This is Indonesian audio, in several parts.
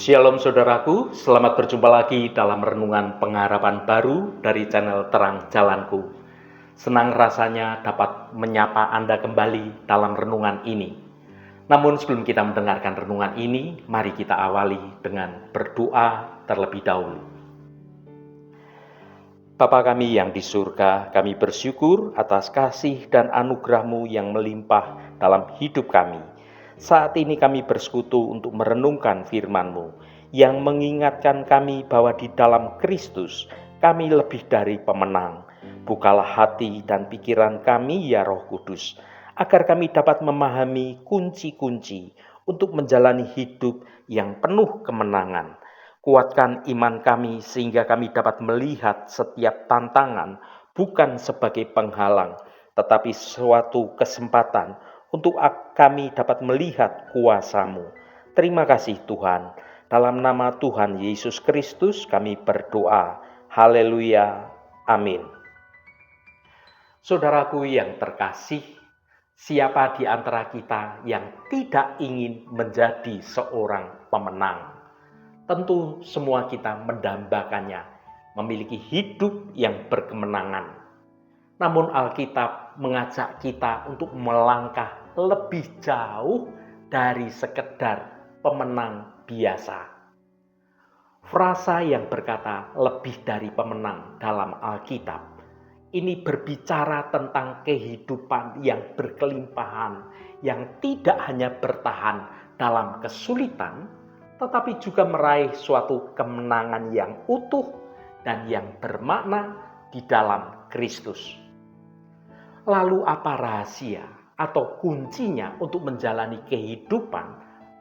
Shalom saudaraku, selamat berjumpa lagi dalam renungan pengharapan baru dari channel Terang Jalanku. Senang rasanya dapat menyapa Anda kembali dalam renungan ini. Namun sebelum kita mendengarkan renungan ini, mari kita awali dengan berdoa terlebih dahulu. Bapa kami yang di surga, kami bersyukur atas kasih dan anugerah-Mu yang melimpah dalam hidup kami. Saat ini kami bersekutu untuk merenungkan firman-Mu yang mengingatkan kami bahwa di dalam Kristus kami lebih dari pemenang. Bukalah hati dan pikiran kami ya Roh Kudus, agar kami dapat memahami kunci-kunci untuk menjalani hidup yang penuh kemenangan. Kuatkan iman kami sehingga kami dapat melihat setiap tantangan bukan sebagai penghalang, tetapi suatu kesempatan untuk kami dapat melihat kuasa-Mu. Terima kasih Tuhan. Dalam nama Tuhan Yesus Kristus kami berdoa. Haleluya. Amin. Saudaraku yang terkasih, siapa di antara kita yang tidak ingin menjadi seorang pemenang? Tentu semua kita mendambakannya, memiliki hidup yang berkemenangan. Namun Alkitab mengajak kita untuk melangkah lebih jauh dari sekedar pemenang biasa. Frasa yang berkata lebih dari pemenang dalam Alkitab ini berbicara tentang kehidupan yang berkelimpahan, yang tidak hanya bertahan dalam kesulitan, tetapi juga meraih suatu kemenangan yang utuh dan yang bermakna di dalam Kristus. Lalu apa rahasia atau kuncinya untuk menjalani kehidupan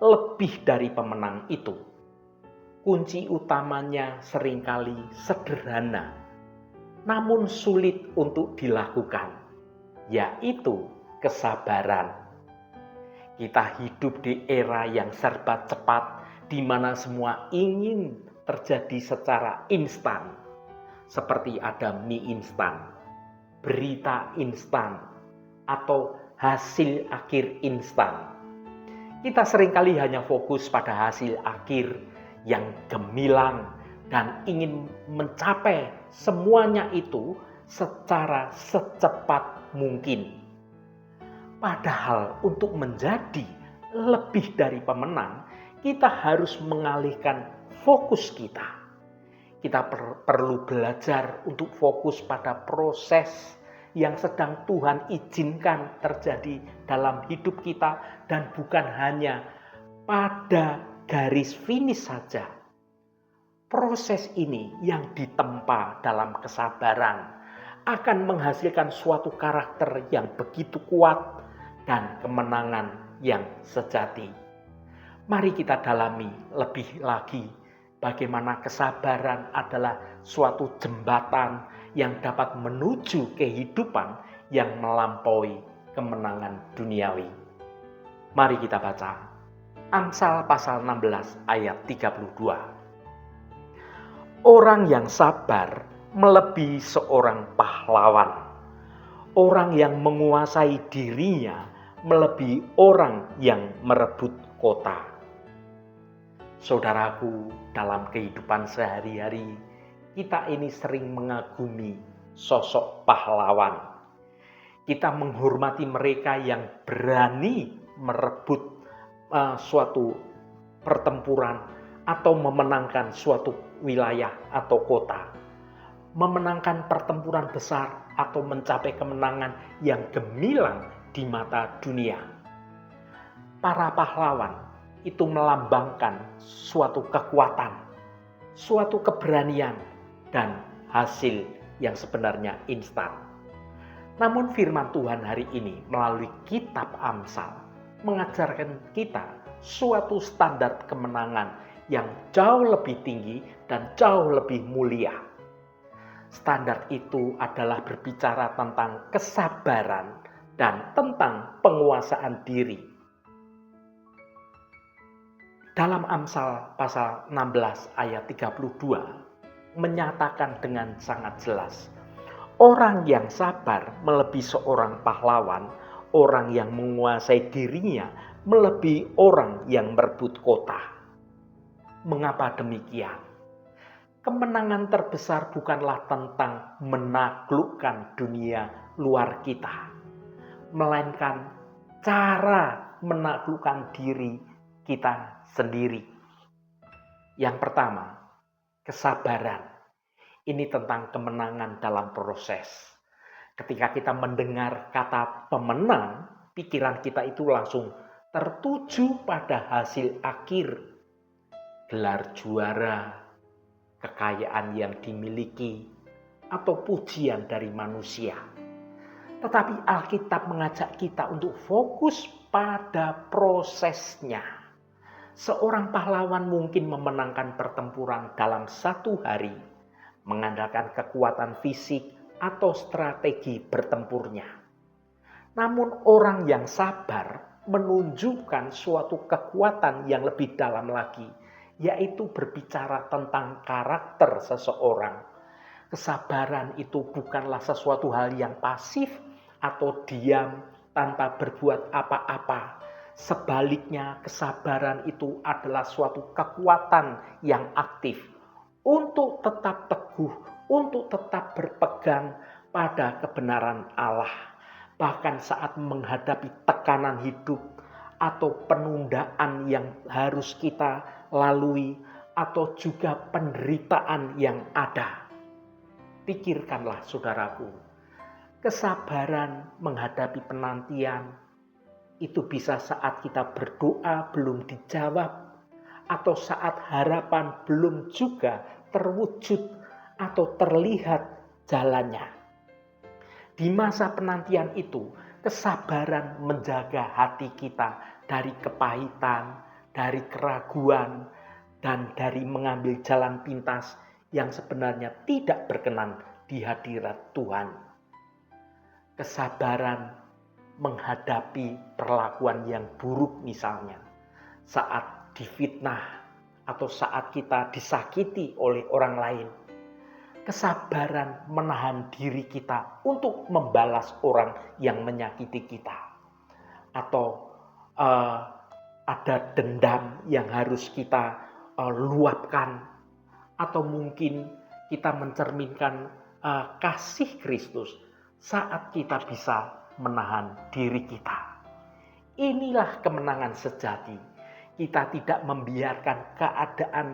lebih dari pemenang itu? Kunci utamanya seringkali sederhana, namun sulit untuk dilakukan, yaitu kesabaran. Kita hidup di era yang serba cepat, di mana semua ingin terjadi secara instan, seperti ada mie instan, berita instan, atau hasil akhir instan. Kita seringkali hanya fokus pada hasil akhir yang gemilang dan ingin mencapai semuanya itu secara secepat mungkin. Padahal untuk menjadi lebih dari pemenang, kita harus mengalihkan fokus kita. Kita perlu belajar untuk fokus pada proses yang sedang Tuhan izinkan terjadi dalam hidup kita dan bukan hanya pada garis finish saja. Proses ini yang ditempa dalam kesabaran akan menghasilkan suatu karakter yang begitu kuat dan kemenangan yang sejati. Mari kita dalami lebih lagi bagaimana kesabaran adalah suatu jembatan yang dapat menuju kehidupan yang melampaui kemenangan duniawi. Mari kita baca Amsal pasal 16 ayat 32. Orang yang sabar melebihi seorang pahlawan. Orang yang menguasai dirinya melebihi orang yang merebut kota. Saudaraku, dalam kehidupan sehari-hari, kita ini sering mengagumi sosok pahlawan. Kita menghormati mereka yang berani merebut suatu pertempuran atau memenangkan suatu wilayah atau kota. Memenangkan pertempuran besar atau mencapai kemenangan yang gemilang di mata dunia. Para pahlawan itu melambangkan suatu kekuatan, suatu keberanian, dan hasil yang sebenarnya instan. Namun firman Tuhan hari ini melalui kitab Amsal mengajarkan kita suatu standar kemenangan yang jauh lebih tinggi dan jauh lebih mulia. Standar itu adalah berbicara tentang kesabaran dan tentang penguasaan diri. Dalam Amsal pasal 16 ayat 32 menyatakan dengan sangat jelas, orang yang sabar melebihi seorang pahlawan, orang yang menguasai dirinya melebihi orang yang merebut kota. Mengapa demikian? Kemenangan terbesar bukanlah tentang menaklukkan dunia luar kita, melainkan cara menaklukkan diri kita sendiri. Yang pertama, kesabaran. Ini tentang kemenangan dalam proses. Ketika kita mendengar kata pemenang, pikiran kita itu langsung tertuju pada hasil akhir, gelar juara, kekayaan yang dimiliki, atau pujian dari manusia. Tetapi Alkitab mengajak kita untuk fokus pada prosesnya. Seorang pahlawan mungkin memenangkan pertempuran dalam satu hari, mengandalkan kekuatan fisik atau strategi bertempurnya. Namun orang yang sabar menunjukkan suatu kekuatan yang lebih dalam lagi, yaitu berbicara tentang karakter seseorang. Kesabaran itu bukanlah sesuatu hal yang pasif atau diam tanpa berbuat apa-apa. Sebaliknya, kesabaran itu adalah suatu kekuatan yang aktif untuk tetap teguh, untuk tetap berpegang pada kebenaran Allah. Bahkan saat menghadapi tekanan hidup atau penundaan yang harus kita lalui atau juga penderitaan yang ada. Pikirkanlah saudaraku, kesabaran menghadapi penantian itu bisa saat kita berdoa belum dijawab, atau saat harapan belum juga terwujud atau terlihat jalannya. Di masa penantian itu, kesabaran menjaga hati kita dari kepahitan, dari keraguan, dan dari mengambil jalan pintas yang sebenarnya tidak berkenan di hadirat Tuhan. Kesabaran menghadapi perlakuan yang buruk misalnya, saat difitnah atau saat kita disakiti oleh orang lain. Kesabaran menahan diri kita untuk membalas orang yang menyakiti kita. Atau ada dendam yang harus kita luapkan. Atau mungkin kita mencerminkan kasih Kristus saat kita bisa menahan diri kita. Inilah kemenangan sejati. Kita tidak membiarkan keadaan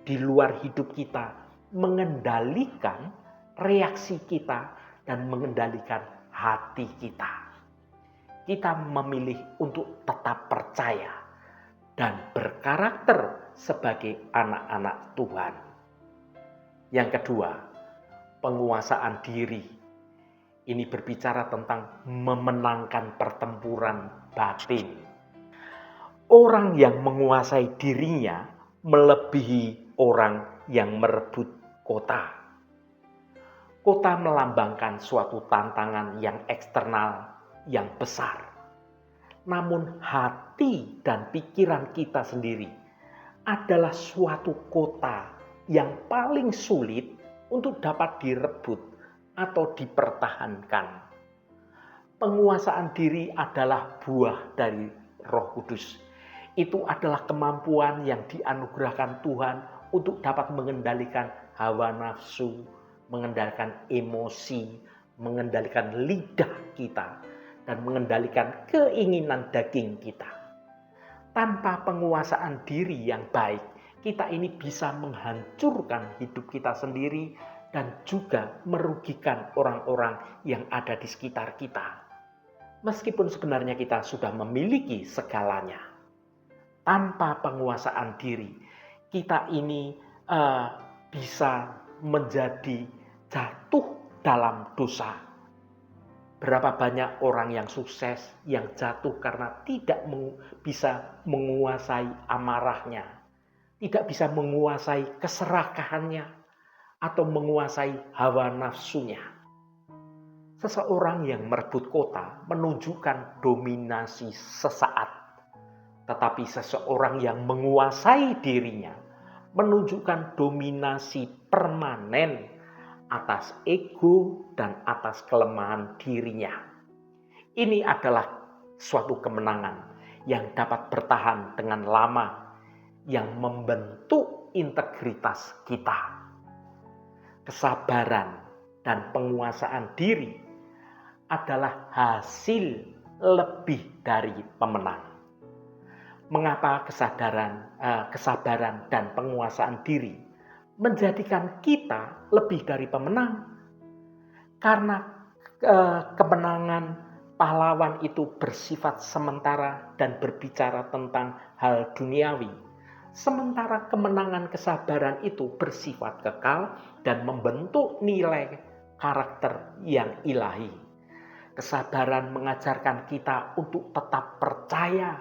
di luar hidup kita mengendalikan reaksi kita dan mengendalikan hati kita. Kita memilih untuk tetap percaya dan berkarakter sebagai anak-anak Tuhan. Yang kedua, penguasaan diri. Ini berbicara tentang memenangkan pertempuran batin. Orang yang menguasai dirinya melebihi orang yang merebut kota. Kota melambangkan suatu tantangan yang eksternal yang besar. Namun hati dan pikiran kita sendiri adalah suatu kota yang paling sulit untuk dapat direbut atau dipertahankan. Penguasaan diri adalah buah dari Roh Kudus. Itu adalah kemampuan yang dianugerahkan Tuhan untuk dapat mengendalikan hawa nafsu, mengendalikan emosi, mengendalikan lidah kita, dan mengendalikan keinginan daging kita. Tanpa penguasaan diri yang baik, kita ini bisa menghancurkan hidup kita sendiri dan juga merugikan orang-orang yang ada di sekitar kita. Meskipun sebenarnya kita sudah memiliki segalanya. Tanpa penguasaan diri, kita ini bisa menjadi jatuh dalam dosa. Berapa banyak orang yang sukses yang jatuh karena tidak bisa menguasai amarahnya, tidak bisa menguasai keserakahannya, atau menguasai hawa nafsunya. Seseorang yang merebut kota menunjukkan dominasi sesaat. Tetapi seseorang yang menguasai dirinya menunjukkan dominasi permanen atas ego dan atas kelemahan dirinya. Ini adalah suatu kemenangan yang dapat bertahan dengan lama, yang membentuk integritas kita. Kesabaran dan penguasaan diri adalah hasil lebih dari pemenang. Mengapa kesabaran dan penguasaan diri menjadikan kita lebih dari pemenang? Karena kemenangan pahlawan itu bersifat sementara dan berbicara tentang hal duniawi. Sementara kemenangan kesabaran itu bersifat kekal dan membentuk nilai karakter yang ilahi. Kesabaran mengajarkan kita untuk tetap percaya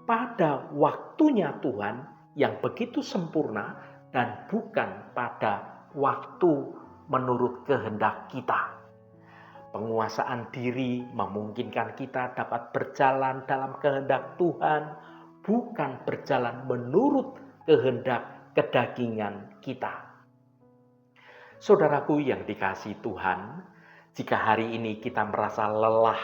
pada waktunya Tuhan yang begitu sempurna dan bukan pada waktu menurut kehendak kita. Penguasaan diri memungkinkan kita dapat berjalan dalam kehendak Tuhan, bukan berjalan menurut kehendak kedagingan kita. Saudaraku yang dikasihi Tuhan, jika hari ini kita merasa lelah,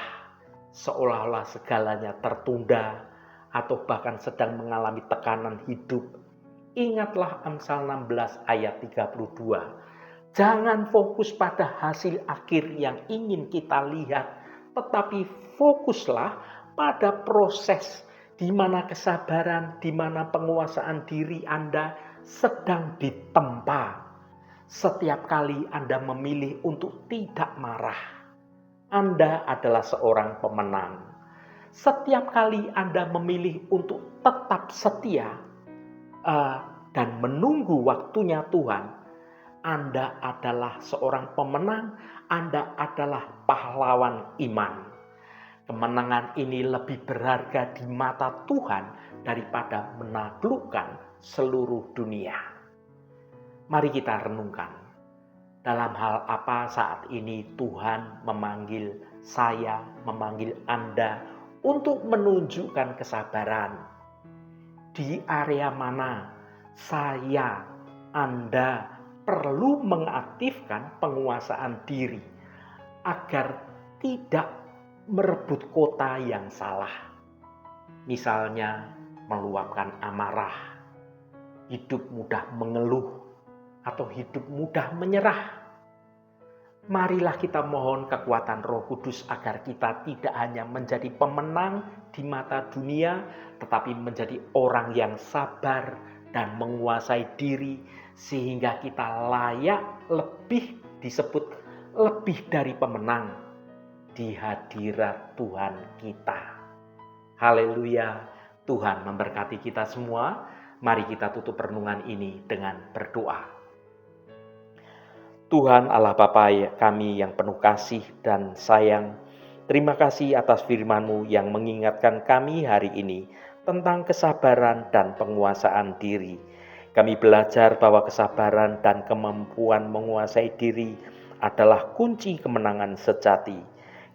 seolah-olah segalanya tertunda, atau bahkan sedang mengalami tekanan hidup, ingatlah Amsal 16 ayat 32. Jangan fokus pada hasil akhir yang ingin kita lihat, tetapi fokuslah pada proses di mana kesabaran, di mana penguasaan diri Anda sedang ditempa. Setiap kali Anda memilih untuk tidak marah, Anda adalah seorang pemenang. Setiap kali Anda memilih untuk tetap setia dan menunggu waktunya Tuhan, Anda adalah seorang pemenang, Anda adalah pahlawan iman. Kemenangan ini lebih berharga di mata Tuhan daripada menaklukkan seluruh dunia. Mari kita renungkan, dalam hal apa saat ini Tuhan memanggil saya, memanggil Anda untuk menunjukkan kesabaran. Di area mana saya, Anda perlu mengaktifkan penguasaan diri agar tidak merebut kota yang salah. Misalnya meluapkan amarah, hidup mudah mengeluh, atau hidup mudah menyerah. Marilah kita mohon kekuatan Roh Kudus agar kita tidak hanya menjadi pemenang di mata dunia, tetapi menjadi orang yang sabar dan menguasai diri, sehingga kita layak lebih disebut lebih dari pemenang di hadirat Tuhan kita. Haleluya, Tuhan memberkati kita semua. Mari kita tutup renungan ini dengan berdoa. Tuhan Allah Bapa kami yang penuh kasih dan sayang, terima kasih atas firman-Mu yang mengingatkan kami hari ini tentang kesabaran dan penguasaan diri. Kami belajar bahwa kesabaran dan kemampuan menguasai diri adalah kunci kemenangan sejati.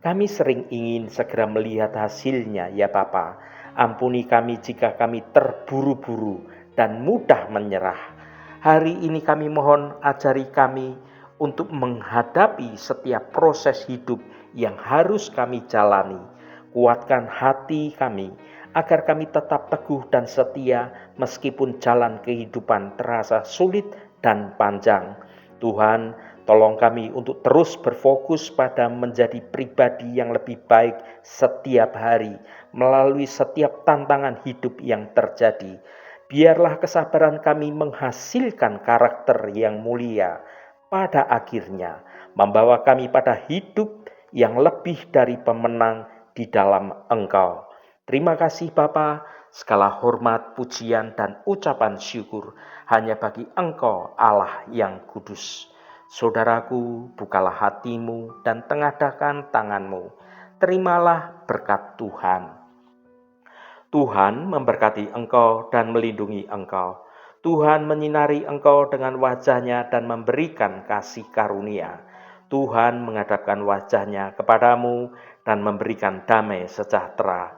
Kami sering ingin segera melihat hasilnya ya Bapa. Ampuni kami jika kami terburu-buru dan mudah menyerah. Hari ini kami mohon ajari kami untuk menghadapi setiap proses hidup yang harus kami jalani. Kuatkan hati kami agar kami tetap teguh dan setia meskipun jalan kehidupan terasa sulit dan panjang. Tuhan, tolong kami untuk terus berfokus pada menjadi pribadi yang lebih baik setiap hari melalui setiap tantangan hidup yang terjadi. Biarlah kesabaran kami menghasilkan karakter yang mulia, pada akhirnya membawa kami pada hidup yang lebih dari pemenang di dalam Engkau. Terima kasih Bapa, segala hormat, pujian, dan ucapan syukur hanya bagi Engkau Allah yang kudus. Saudaraku, bukalah hatimu dan tengadahkan tanganmu. Terimalah berkat Tuhan. Tuhan memberkati engkau dan melindungi engkau. Tuhan menyinari engkau dengan wajah-Nya dan memberikan kasih karunia. Tuhan menghadapkan wajah-Nya kepadamu dan memberikan damai sejahtera.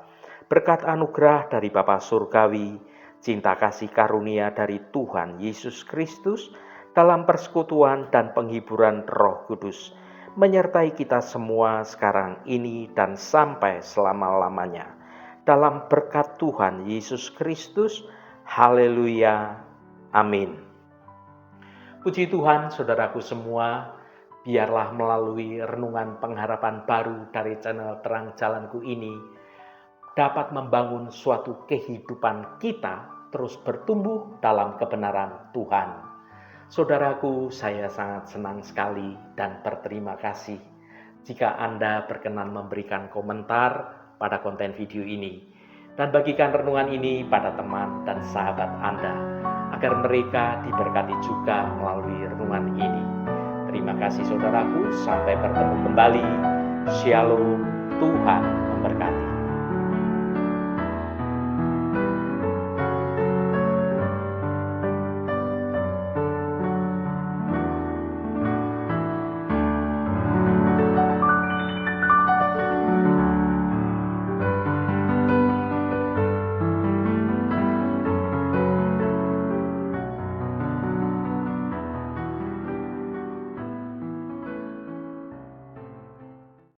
Berkat anugerah dari Bapa Surgawi, cinta kasih karunia dari Tuhan Yesus Kristus, dalam persekutuan dan penghiburan Roh Kudus, menyertai kita semua sekarang ini dan sampai selama-lamanya. Dalam berkat Tuhan Yesus Kristus, Haleluya. Amin. Puji Tuhan, saudaraku semua, biarlah melalui renungan pengharapan baru dari channel Terang Jalanku ini dapat membangun suatu kehidupan kita terus bertumbuh dalam kebenaran Tuhan. Saudaraku, saya sangat senang sekali dan berterima kasih jika Anda berkenan memberikan komentar pada konten video ini dan bagikan renungan ini pada teman dan sahabat Anda agar mereka diberkati juga melalui renungan ini. Terima kasih saudaraku, sampai bertemu kembali. Shalom, Tuhan memberkati.